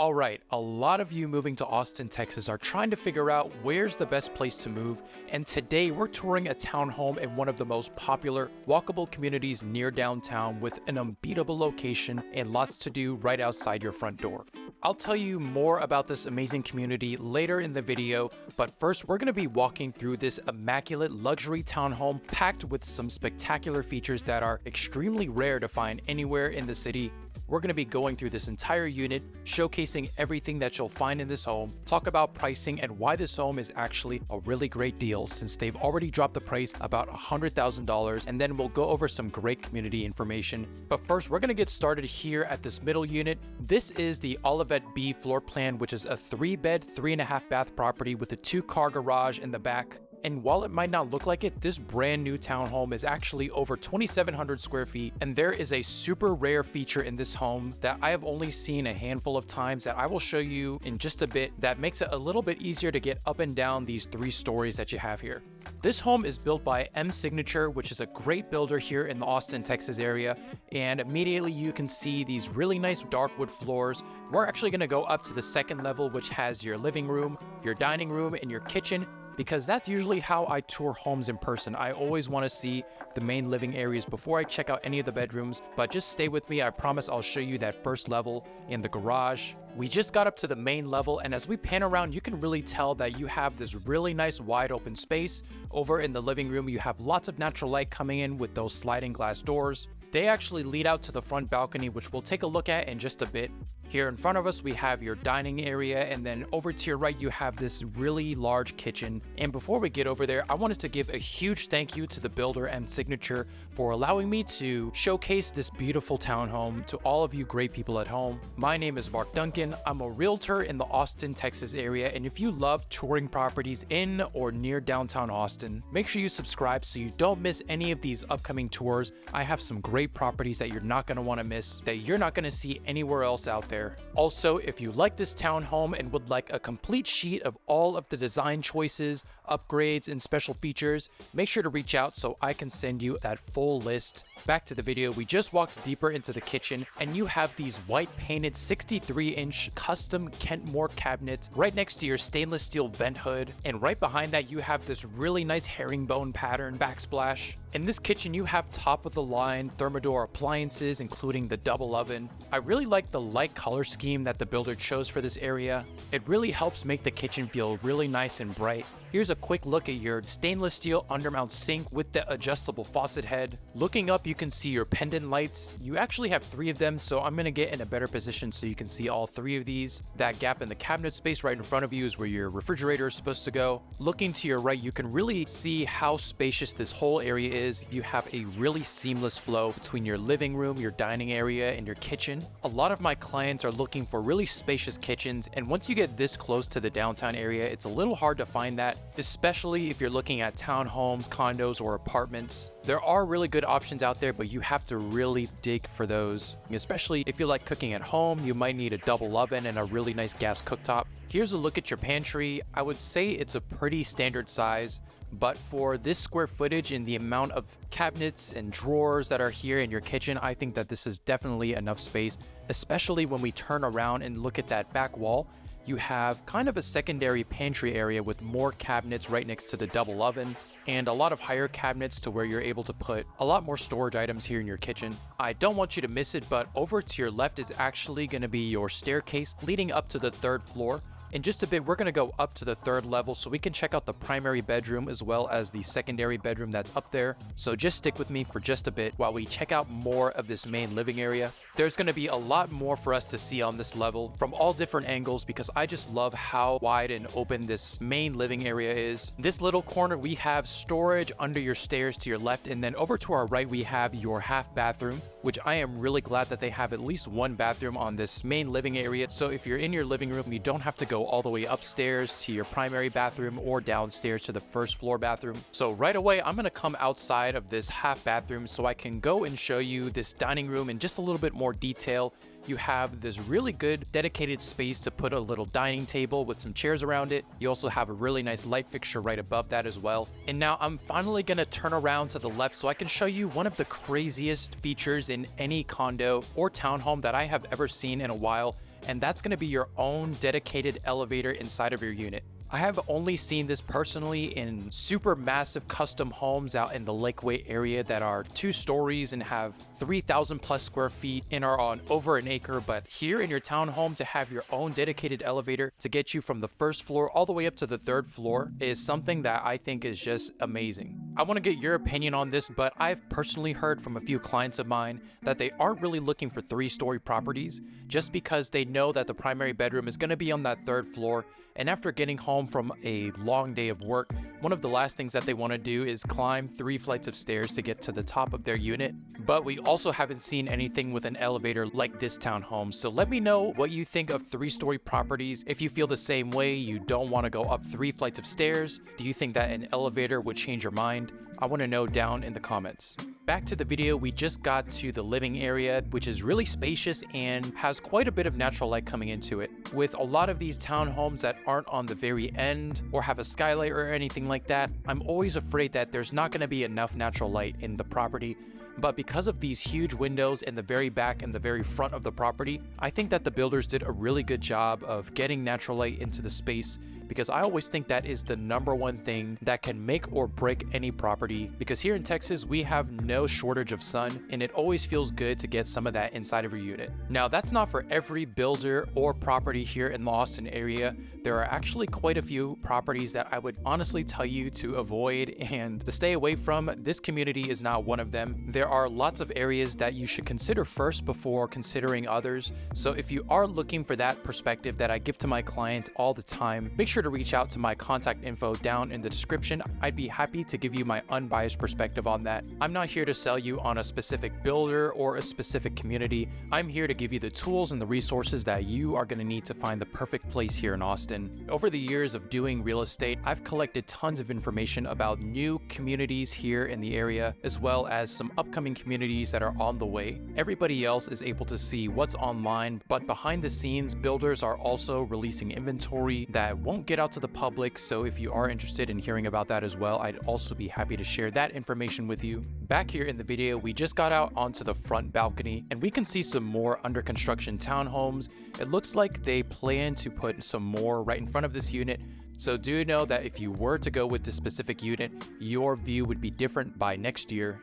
All right, a lot of you moving to Austin, Texas are trying to figure out where's the best place to move, and today we're touring a townhome in one of the most popular walkable communities near downtown with an unbeatable location and lots to do right outside your front door. I'll tell you more about this amazing community later in the video, but first we're going to be walking through this immaculate luxury townhome packed with some spectacular features that are extremely rare to find anywhere in the city. We're going to be going through this entire unit, showcasing everything that you'll find in this home, talk about pricing and why this home is actually a really great deal since they've already dropped the price about $100,000, and then we'll go over some great community information. But first, we're going to get started here at this middle unit. This is the Olivet B floor plan, which is a 3-bed, 3.5-bath property with a 2-car garage in the back. And while it might not look like it, this brand new townhome is actually over 2,700 square feet, and there is a super rare feature in this home that I have only seen a handful of times that I will show you in just a bit that makes it a little bit easier to get up and down these 3 stories that you have here. This home is built by M Signature, which is a great builder here in the Austin, Texas area, and immediately you can see these really nice dark wood floors. We're actually going to go up to the 2nd level, which has your living room, your dining room, and your kitchen, because that's usually how I tour homes in person. I always want to see the main living areas before I check out any of the bedrooms, but just stay with me. I promise I'll show you that first level in the garage. We just got up to the main level, and as we pan around, you can really tell that you have this really nice wide open space. Over in the living room, you have lots of natural light coming in with those sliding glass doors. They actually lead out to the front balcony, which we'll take a look at in just a bit. Here in front of us, we have your dining area, and then over to your right, you have this really large kitchen. And before we get over there, I wanted to give a huge thank you to the builder M Signature for allowing me to showcase this beautiful townhome to all of you great people at home. My name is Marc Duncan. I'm a realtor in the Austin, Texas area, and if you love touring properties in or near downtown Austin, make sure you subscribe so you don't miss any of these upcoming tours. I have some great properties that you're not going to want to miss, that you're not going to see anywhere else out there. Also, if you like this townhome and would like a complete sheet of all of the design choices, upgrades, and special features, make sure to reach out so I can send you that full list. Back to the video, we just walked deeper into the kitchen, and you have these white painted 63-inch custom Kentmore cabinets right next to your stainless steel vent hood, and right behind that you have this really nice herringbone pattern backsplash. In this kitchen, you have top-of-the-line Thermador appliances, including the double oven. I really like the light color scheme that the builder chose for this area. It really helps make the kitchen feel really nice and bright. Here's a quick look at your stainless steel undermount sink with the adjustable faucet head. Looking up, you can see your pendant lights. You actually have 3 of them, so I'm going to get in a better position so you can see all 3 of these. That gap in the cabinet space right in front of you is where your refrigerator is supposed to go. Looking to your right, you can really see how spacious this whole area is. You have a really seamless flow between your living room, your dining area, and your kitchen. A lot of my clients are looking for really spacious kitchens, and once you get this close to the downtown area, it's a little hard to find that, especially if you're looking at townhomes, condos, or apartments. There are really good options out there, but you have to really dig for those. Especially if you like cooking at home, you might need a double oven and a really nice gas cooktop. Here's a look at your pantry. I would say it's a pretty standard size, but for this square footage and the amount of cabinets and drawers that are here in your kitchen, I think that this is definitely enough space, especially when we turn around and look at that back wall. You have kind of a secondary pantry area with more cabinets right next to the double oven, and a lot of higher cabinets to where you're able to put a lot more storage items here in your kitchen. I don't want you to miss it, but over to your left is actually going to be your staircase leading up to the 3rd floor. In just a bit, we're going to go up to the 3rd level so we can check out the primary bedroom as well as the secondary bedroom that's up there. So just stick with me for just a bit while we check out more of this main living area. There's going to be a lot more for us to see on this level from all different angles because I just love how wide and open this main living area is. This little corner, we have storage under your stairs to your left, and then over to our right, we have your half bathroom, which I am really glad that they have at least 1 bathroom on this main living area. So if you're in your living room, you don't have to go all the way upstairs to your primary bathroom or downstairs to the 1st floor bathroom. So right away, I'm going to come outside of this half bathroom so I can go and show you this dining room in just a little bit more detail. You have this really good dedicated space to put a little dining table with some chairs around it. You also have a really nice light fixture right above that as well. And now I'm finally going to turn around to the left so I can show you one of the craziest features in any condo or townhome that I have ever seen in a while. and that's going to be your own dedicated elevator inside of your unit. I have only seen this personally in super massive custom homes out in the Lakeway area that are 2 stories and have 3,000 plus square feet and are on over an acre. But here in your townhome, to have your own dedicated elevator to get you from the 1st floor all the way up to the 3rd floor is something that I think is just amazing. I want to get your opinion on this, but I've personally heard from a few clients of mine that they aren't really looking for 3-story properties just because they know that the primary bedroom is going to be on that 3rd floor. And after getting home from a long day of work, one of the last things that they want to do is climb 3 flights of stairs to get to the top of their unit. But we also haven't seen anything with an elevator like this townhome. So let me know what you think of 3-story properties. If you feel the same way, you don't want to go up 3 flights of stairs. Do you think that an elevator would change your mind? I want to know down in the comments. Back to the video, we just got to the living area, which is really spacious and has quite a bit of natural light coming into it. With a lot of these townhomes that aren't on the very end or have a skylight or anything like that, I'm always afraid that there's not going to be enough natural light in the property. But because of these huge windows in the very back and the very front of the property, I think that the builders did a really good job of getting natural light into the space, because I always think that is the #1 thing that can make or break any property, because here in Texas we have no shortage of sun and it always feels good to get some of that inside of your unit. Now that's not for every builder or property here in the Austin area. There are actually quite a few properties that I would honestly tell you to avoid and to stay away from. This community is not one of them. There are lots of areas that you should consider first before considering others. So if you are looking for that perspective that I give to my clients all the time, make sure to reach out to my contact info down in the description. I'd be happy to give you my unbiased perspective on that. I'm not here to sell you on a specific builder or a specific community. I'm here to give you the tools and the resources that you are going to need to find the perfect place here in Austin. Over the years of doing real estate, I've collected tons of information about new communities here in the area, as well as some upcoming communities that are on the way. Everybody else is able to see what's online, but behind the scenes, builders are also releasing inventory that won't get out to the public. So if you are interested in hearing about that as well, I'd also be happy to share that information with you. Back here in the video, we just got out onto the front balcony and we can see some more under construction townhomes. It looks like they plan to put some more right in front of this unit. So do know that if you were to go with this specific unit, your view would be different by next year.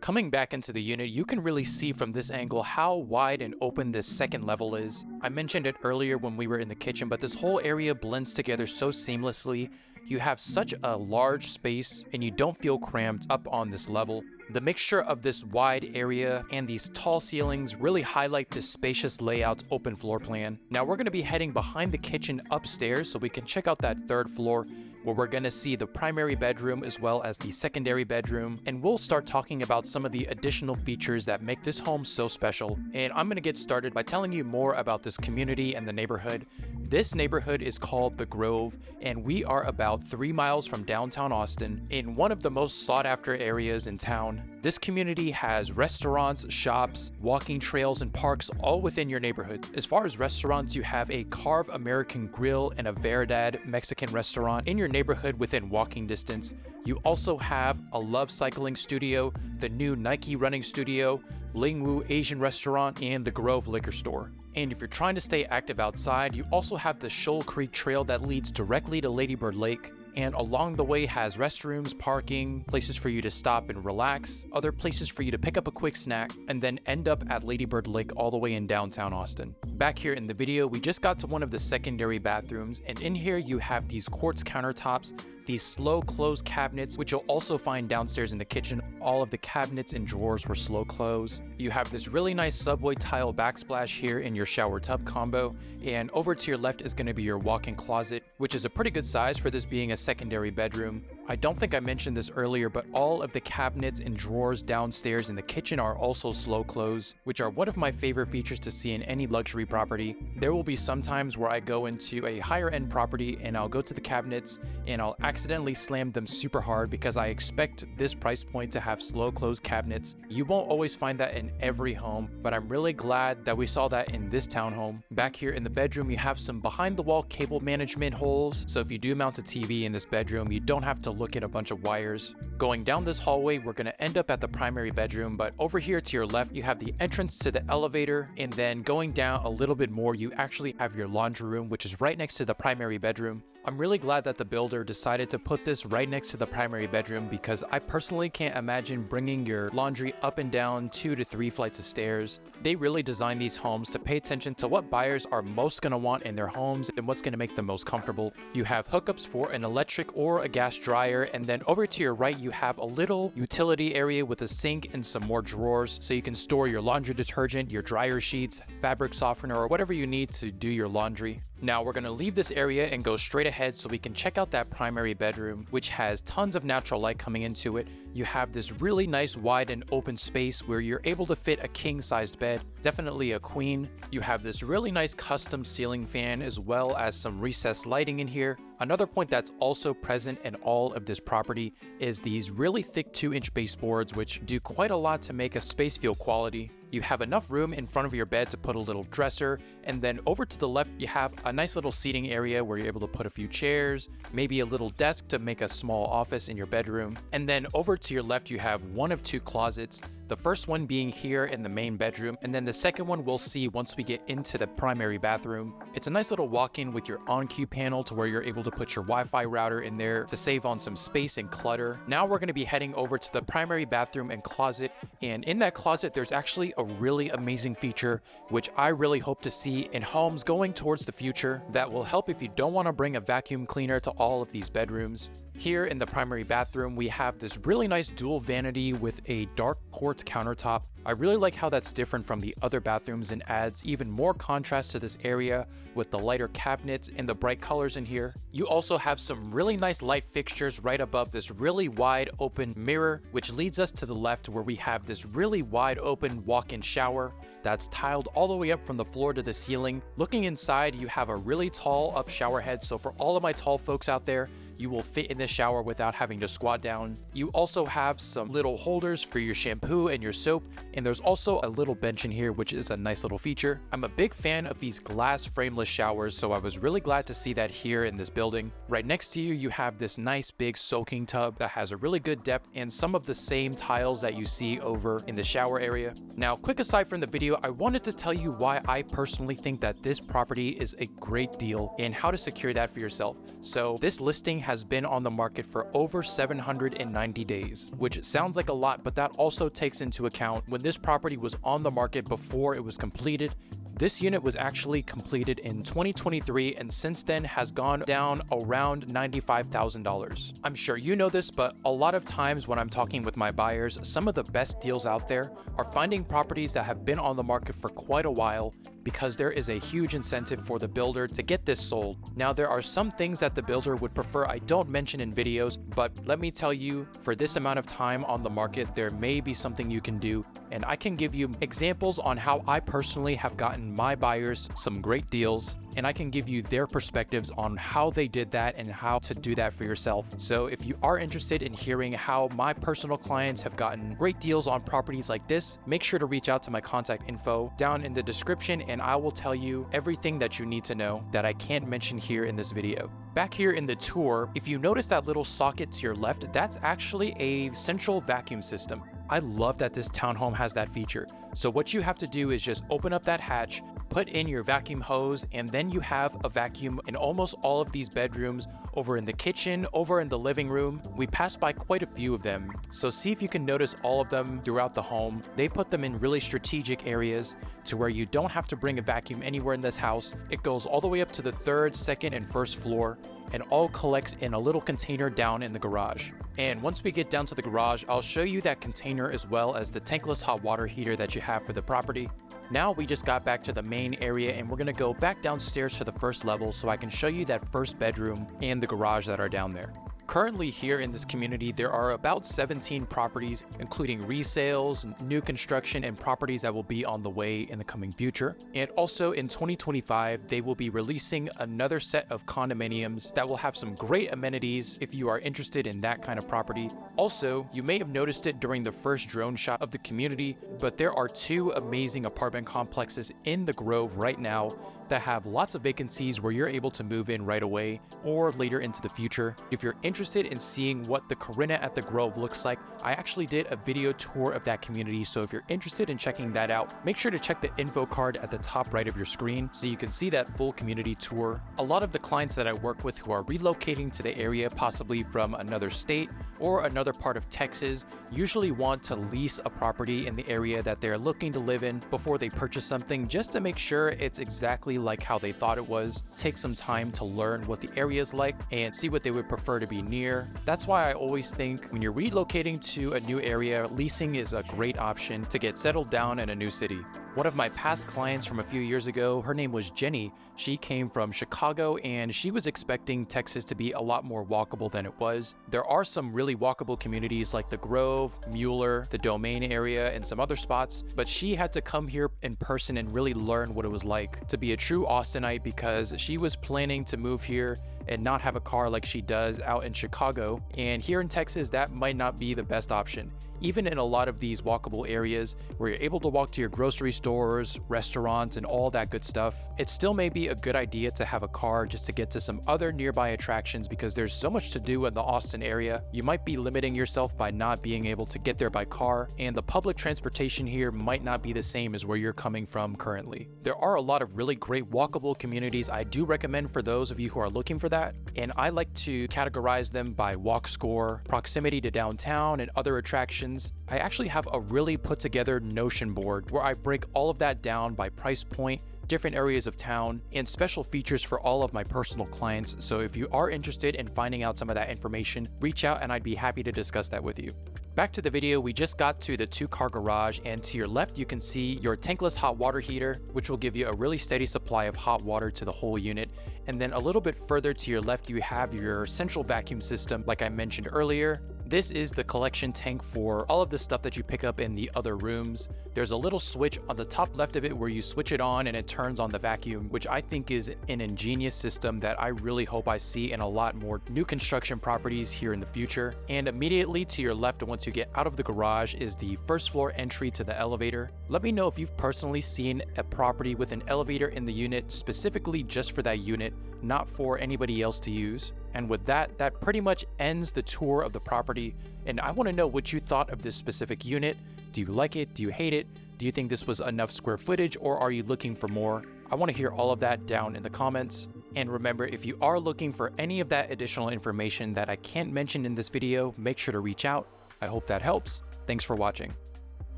Coming back into the unit, you can really see from this angle how wide and open this 2nd level is. I mentioned it earlier when we were in the kitchen, but this whole area blends together so seamlessly. You have such a large space and you don't feel cramped up on this level. The mixture of this wide area and these tall ceilings really highlight this spacious layout open floor plan. Now we're going to be heading behind the kitchen upstairs so we can check out that 3rd floor, where we're going to see the primary bedroom as well as the secondary bedroom, and we'll start talking about some of the additional features that make this home so special. And I'm going to get started by telling you more about this community and the neighborhood. This neighborhood is called The Grove, and we are about 3 miles from downtown Austin in one of the most sought after areas in town. This community has restaurants, shops, walking trails, and parks all within your neighborhood. As far as restaurants, you have a Carve American Grill and a Verdad Mexican restaurant in your neighborhood within walking distance. You also have a Love Cycling Studio, the new Nike Running Studio, Lingwu Asian Restaurant, and the Grove Liquor Store. And if you're trying to stay active outside, you also have the Shoal Creek Trail that leads directly to Lady Bird Lake. And along the way has restrooms, parking, places for you to stop and relax, other places for you to pick up a quick snack, and then end up at Lady Bird Lake all the way in downtown Austin. Back here in the video, we just got to one of the secondary bathrooms, and in here you have these quartz countertops, these slow close cabinets, which you'll also find downstairs in the kitchen. All of the cabinets and drawers were slow close. You have this really nice subway tile backsplash here in your shower tub combo, and over to your left is going to be your walk-in closet, which is a pretty good size for this being a secondary bedroom. I don't think I mentioned this earlier, but all of the cabinets and drawers downstairs in the kitchen are also slow close, which are one of my favorite features to see in any luxury property. There will be some times where I go into a higher end property and I'll go to the cabinets and I'll accidentally slam them super hard because I expect this price point to have slow close cabinets. You won't always find that in every home, but I'm really glad that we saw that in this townhome. Back here in the bedroom, you have some behind the wall cable management holes, so if you do mount a TV in this bedroom, you don't have to look at a bunch of wires. Going down this hallway, we're going to end up at the primary bedroom, but over here to your left, you have the entrance to the elevator, and then going down a little bit more, you actually have your laundry room, which is right next to the primary bedroom. I'm really glad that the builder decided to put this right next to the primary bedroom because I personally can't imagine bringing your laundry up and down 2 to 3 flights of stairs. They really designed these homes to pay attention to what buyers are most going to want in their homes and what's going to make them most comfortable. You have hookups for an electric or a gas dryer, and then over to your right you have a little utility area with a sink and some more drawers so you can store your laundry detergent, your dryer sheets, fabric softener, or whatever you need to do your laundry. Now we're going to leave this area and go straight ahead so we can check out that primary bedroom, which has tons of natural light coming into it. You have this really nice wide and open space where you're able to fit a king-sized bed, definitely a queen. You have this really nice custom ceiling fan as well as some recessed lighting in here. Another point that's also present in all of this property is these really thick 2-inch baseboards, which do quite a lot to make a space feel quality. You have enough room in front of your bed to put a little dresser, and then over to the left you have a nice little seating area where you're able to put a few chairs, maybe a little desk to make a small office in your bedroom. And then over to your left you have one of 2 closets, the first one being here in the main bedroom, and then the second one we'll see once we get into the primary bathroom. It's a nice little walk-in with your on-cue panel to where you're able to put your Wi-Fi router in there to save on some space and clutter. Now we're going to be heading over to the primary bathroom and closet, and in that closet there's actually a really amazing feature which I really hope to see in homes going towards the future that will help if you don't want to bring a vacuum cleaner to all of these bedrooms. Here in the primary bathroom, we have this really nice dual vanity with a dark quartz countertop. I really like how that's different from the other bathrooms and adds even more contrast to this area with the lighter cabinets and the bright colors in here. You also have some really nice light fixtures right above this really wide open mirror, which leads us to the left where we have this really wide open walk-in shower that's tiled all the way up from the floor to the ceiling. Looking inside, you have a really tall up shower head, so for all of my tall folks out there, you will fit in the shower without having to squat down. You also have some little holders for your shampoo and your soap, and there's also a little bench in here, which is a nice little feature. I'm a big fan of these glass frameless showers, so I was really glad to see that here in this building. Right next to you, you have this nice big soaking tub that has a really good depth and some of the same tiles that you see over in the shower area. Now, quick aside from the video, I wanted to tell you why I personally think that this property is a great deal and how to secure that for yourself. So this listing has been on the market for over 790 days, which sounds like a lot, but that also takes into account when this property was on the market before it was completed. This unit was actually completed in 2023 and since then has gone down around $95,000. I'm sure you know this, but a lot of times when I'm talking with my buyers, some of the best deals out there are finding properties that have been on the market for quite a while because there is a huge incentive for the builder to get this sold. Now, there are some things that the builder would prefer I don't mention in videos, but let me tell you, for this amount of time on the market, there may be something you can do, and I can give you examples on how I personally have gotten my buyers some great deals, and I can give you their perspectives on how they did that and how to do that for yourself. So if you are interested in hearing how my personal clients have gotten great deals on properties like this, make sure to reach out to my contact info down in the description and I will tell you everything that you need to know that I can't mention here in this video. Back here in the tour, if you notice that little socket to your left, that's actually a central vacuum system. I love that this townhome has that feature. So what you have to do is just open up that hatch, put in your vacuum hose, and then you have a vacuum in almost all of these bedrooms, over in the kitchen, over in the living room. We passed by quite a few of them, so see if you can notice all of them throughout the home. They put them in really strategic areas to where you don't have to bring a vacuum anywhere in this house. It goes all the way up to the third, second, and first floor, and all collects in a little container down in the garage. And once we get down to the garage, I'll show you that container as well as the tankless hot water heater that you have for the property. Now we just got back to the main area and we're gonna go back downstairs to the first level so I can show you that first bedroom and the garage that are down there. Currently here in this community, there are about 17 properties, including resales, new construction, and properties that will be on the way in the coming future. And also in 2025, they will be releasing another set of condominiums that will have some great amenities if you are interested in that kind of property. Also, you may have noticed it during the first drone shot of the community, but there are two amazing apartment complexes in the Grove right now that have lots of vacancies where you're able to move in right away or later into the future. If you're interested in seeing what the Corinna at the Grove looks like, I actually did a video tour of that community, so if you're interested in checking that out, make sure to check the info card at the top right of your screen so you can see that full community tour. A lot of the clients that I work with who are relocating to the area, possibly from another state or another part of Texas, usually want to lease a property in the area that they're looking to live in before they purchase something, just to make sure it's exactly like how they thought it was. Take some time to learn what the area is like and see what they would prefer to be near. That's why I always think when you're relocating to a new area, leasing is a great option to get settled down in a new city. One of my past clients from a few years ago, her name was Jenny. She came from Chicago and she was expecting Texas to be a lot more walkable than it was. There are some really walkable communities like the Grove, Mueller, the Domain area, and some other spots, but she had to come here in person and really learn what it was like to be a true Austinite, because she was planning to move here and not have a car like she does out in Chicago. And here in Texas, that might not be the best option. Even in a lot of these walkable areas where you're able to walk to your grocery stores, restaurants, and all that good stuff, it still may be a good idea to have a car just to get to some other nearby attractions, because there's so much to do in the Austin area. You might be limiting yourself by not being able to get there by car, and the public transportation here might not be the same as where you're coming from currently. There are a lot of really great walkable communities I do recommend for those of you who are looking for that, and I like to categorize them by walk score, proximity to downtown, and other attractions. I actually have a really put together Notion board where I break all of that down by price point, different areas of town, and special features for all of my personal clients. So if you are interested in finding out some of that information, reach out and I'd be happy to discuss that with you. Back to the video, we just got to the 2-car garage, and to your left you can see your tankless hot water heater, which will give you a really steady supply of hot water to the whole unit. And then a little bit further to your left you have your central vacuum system like I mentioned earlier. This is the collection tank for all of the stuff that you pick up in the other rooms. There's a little switch on the top left of it where you switch it on and it turns on the vacuum, which I think is an ingenious system that I really hope I see in a lot more new construction properties here in the future. And immediately to your left, once you get out of the garage, is the first floor entry to the elevator. Let me know if you've personally seen a property with an elevator in the unit specifically just for that unit, not for anybody else to use. And with that, that pretty much ends the tour of the property. And I want to know what you thought of this specific unit. Do you like it? Do you hate it? Do you think this was enough square footage, or are you looking for more? I want to hear all of that down in the comments. And remember, if you are looking for any of that additional information that I can't mention in this video, make sure to reach out. I hope that helps. Thanks for watching.